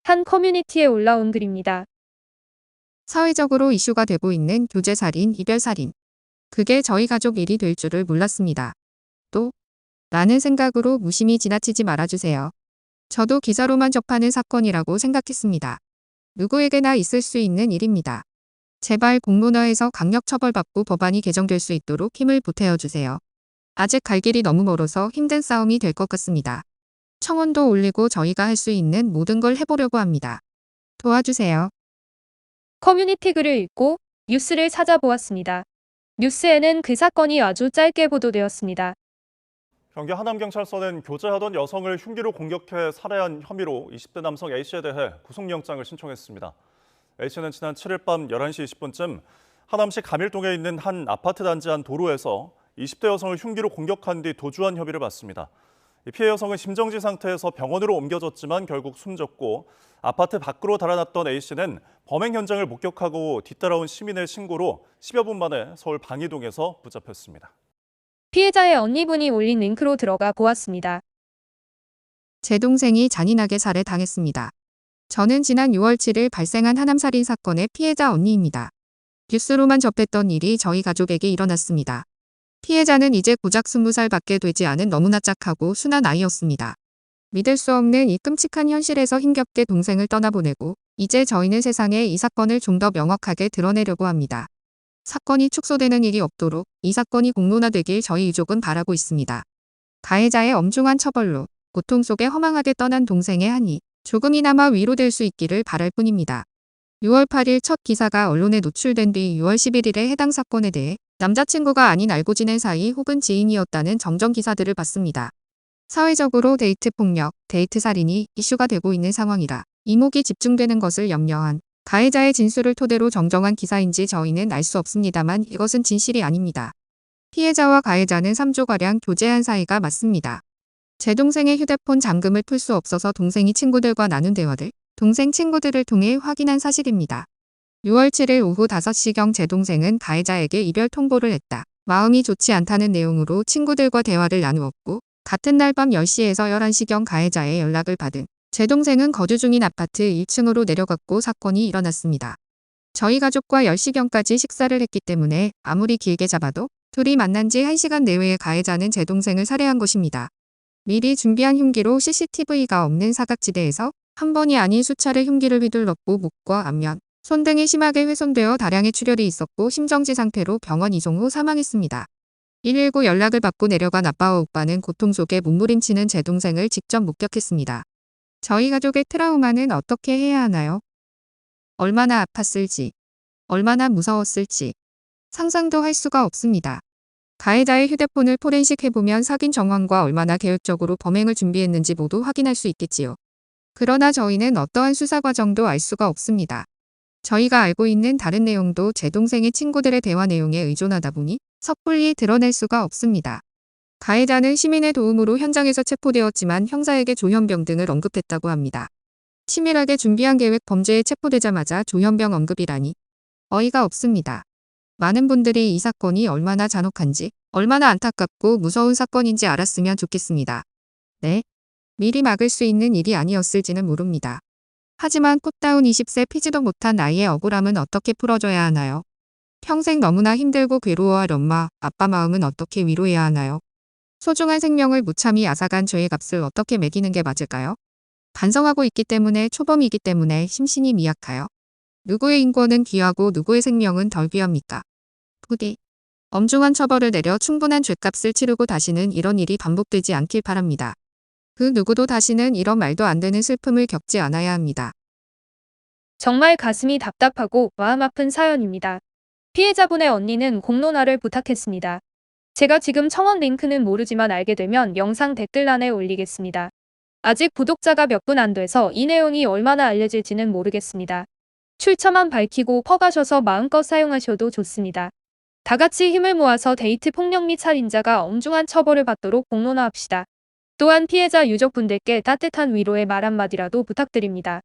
한 커뮤니티에 올라온 글입니다. 사회적으로 이슈가 되고 있는 교제살인, 이별살인. 그게 저희 가족 일이 될 줄을 몰랐습니다. 또 라는 생각으로 무심히 지나치지 말아주세요. 저도 기사로만 접하는 사건이라고 생각했습니다. 누구에게나 있을 수 있는 일입니다. 제발 공론화에서 강력 처벌받고 법안이 개정될 수 있도록 힘을 보태어주세요. 아직 갈 길이 너무 멀어서 힘든 싸움이 될 것 같습니다. 청원도 올리고 저희가 할 수 있는 모든 걸 해보려고 합니다. 도와주세요. 커뮤니티 글을 읽고 뉴스를 찾아보았습니다. 뉴스에는 그 사건이 아주 짧게 보도되었습니다. 경기 하남경찰서는 교제하던 여성을 흉기로 공격해 살해한 혐의로 20대 남성 A씨에 대해 구속영장을 신청했습니다. A씨는 지난 7일 밤 11시 20분쯤 하남시 가밀동에 있는 한 아파트 단지 안 도로에서 20대 여성을 흉기로 공격한 뒤 도주한 혐의를 받습니다. 피해 여성은 심정지 상태에서 병원으로 옮겨졌지만 결국 숨졌고 아파트 밖으로 달아났던 A씨는 범행 현장을 목격하고 뒤따라온 시민의 신고로 10여 분 만에 서울 방이동에서 붙잡혔습니다. 피해자의 언니분이 올린 링크로 들어가 보았습니다. 제 동생이 잔인하게 살해당했습니다. 저는 지난 6월 7일 발생한 하남살인 사건의 피해자 언니입니다. 뉴스로만 접했던 일이 저희 가족에게 일어났습니다. 피해자는 이제 고작 20살밖에 되지 않은 너무나 착하고 순한 아이였습니다. 믿을 수 없는 이 끔찍한 현실에서 힘겹게 동생을 떠나보내고 이제 저희는 세상에 이 사건을 좀 더 명확하게 드러내려고 합니다. 사건이 축소되는 일이 없도록 이 사건이 공론화되길 저희 유족은 바라고 있습니다. 가해자의 엄중한 처벌로 고통 속에 허망하게 떠난 동생의 한이 조금이나마 위로될 수 있기를 바랄 뿐입니다. 6월 8일 첫 기사가 언론에 노출된 뒤 6월 11일에 해당 사건에 대해 남자친구가 아닌 알고 지낸 사이 혹은 지인이었다는 정정 기사들을 봤습니다. 사회적으로 데이트 폭력, 데이트 살인이 이슈가 되고 있는 상황이라 이목이 집중되는 것을 염려한 가해자의 진술을 토대로 정정한 기사인지 저희는 알 수 없습니다만 이것은 진실이 아닙니다. 피해자와 가해자는 3주가량 교제한 사이가 맞습니다. 제 동생의 휴대폰 잠금을 풀 수 없어서 동생이 친구들과 나눈 대화들, 동생 친구들을 통해 확인한 사실입니다. 6월 7일 오후 5시경 제 동생은 가해자에게 이별 통보를 했다. 마음이 좋지 않다는 내용으로 친구들과 대화를 나누었고 같은 날 밤 10시에서 11시경 가해자의 연락을 받은 제 동생은 거주 중인 아파트 1층으로 내려갔고 사건이 일어났습니다. 저희 가족과 10시경까지 식사를 했기 때문에 아무리 길게 잡아도 둘이 만난 지 1시간 내외에 가해자는 제 동생을 살해한 것입니다. 미리 준비한 흉기로 CCTV가 없는 사각지대에서 한 번이 아닌 수차례 흉기를 휘둘렀고 목과 앞면, 손 등이 심하게 훼손되어 다량의 출혈이 있었고 심정지 상태로 병원 이송 후 사망했습니다. 119 연락을 받고 내려간 아빠와 오빠는 고통 속에 몸부림치는 제 동생을 직접 목격했습니다. 저희 가족의 트라우마는 어떻게 해야 하나요? 얼마나 아팠을지, 얼마나 무서웠을지 상상도 할 수가 없습니다. 가해자의 휴대폰을 포렌식 해보면 사귄 정황과 얼마나 계획적으로 범행을 준비했는지 모두 확인할 수 있겠지요. 그러나 저희는 어떠한 수사 과정도 알 수가 없습니다. 저희가 알고 있는 다른 내용도 제 동생의 친구들의 대화 내용에 의존하다 보니 섣불리 드러낼 수가 없습니다. 가해자는 시민의 도움으로 현장에서 체포되었지만 형사에게 조현병 등을 언급했다고 합니다. 치밀하게 준비한 계획 범죄에 체포되자마자 조현병 언급이라니 어이가 없습니다. 많은 분들이 이 사건이 얼마나 잔혹한지, 얼마나 안타깝고 무서운 사건인지 알았으면 좋겠습니다. 네, 미리 막을 수 있는 일이 아니었을지는 모릅니다. 하지만 꽃다운 20세 피지도 못한 나이의 억울함은 어떻게 풀어줘야 하나요? 평생 너무나 힘들고 괴로워할 엄마, 아빠 마음은 어떻게 위로해야 하나요? 소중한 생명을 무참히 앗아간 죄의 값을 어떻게 매기는 게 맞을까요? 반성하고 있기 때문에 초범이기 때문에 심신이 미약하여 누구의 인권은 귀하고 누구의 생명은 덜 귀합니까? 부디 엄중한 처벌을 내려 충분한 죗값을 치르고 다시는 이런 일이 반복되지 않길 바랍니다. 그 누구도 다시는 이런 말도 안 되는 슬픔을 겪지 않아야 합니다. 정말 가슴이 답답하고 마음 아픈 사연입니다. 피해자분의 언니는 공론화를 부탁했습니다. 제가 지금 청원 링크는 모르지만 알게 되면 영상 댓글란에 올리겠습니다. 아직 구독자가 몇 분 안 돼서 이 내용이 얼마나 알려질지는 모르겠습니다. 출처만 밝히고 퍼가셔서 마음껏 사용하셔도 좋습니다. 다 같이 힘을 모아서 데이트 폭력 및 살인자가 엄중한 처벌을 받도록 공론화합시다. 또한 피해자 유족분들께 따뜻한 위로의 말 한마디라도 부탁드립니다.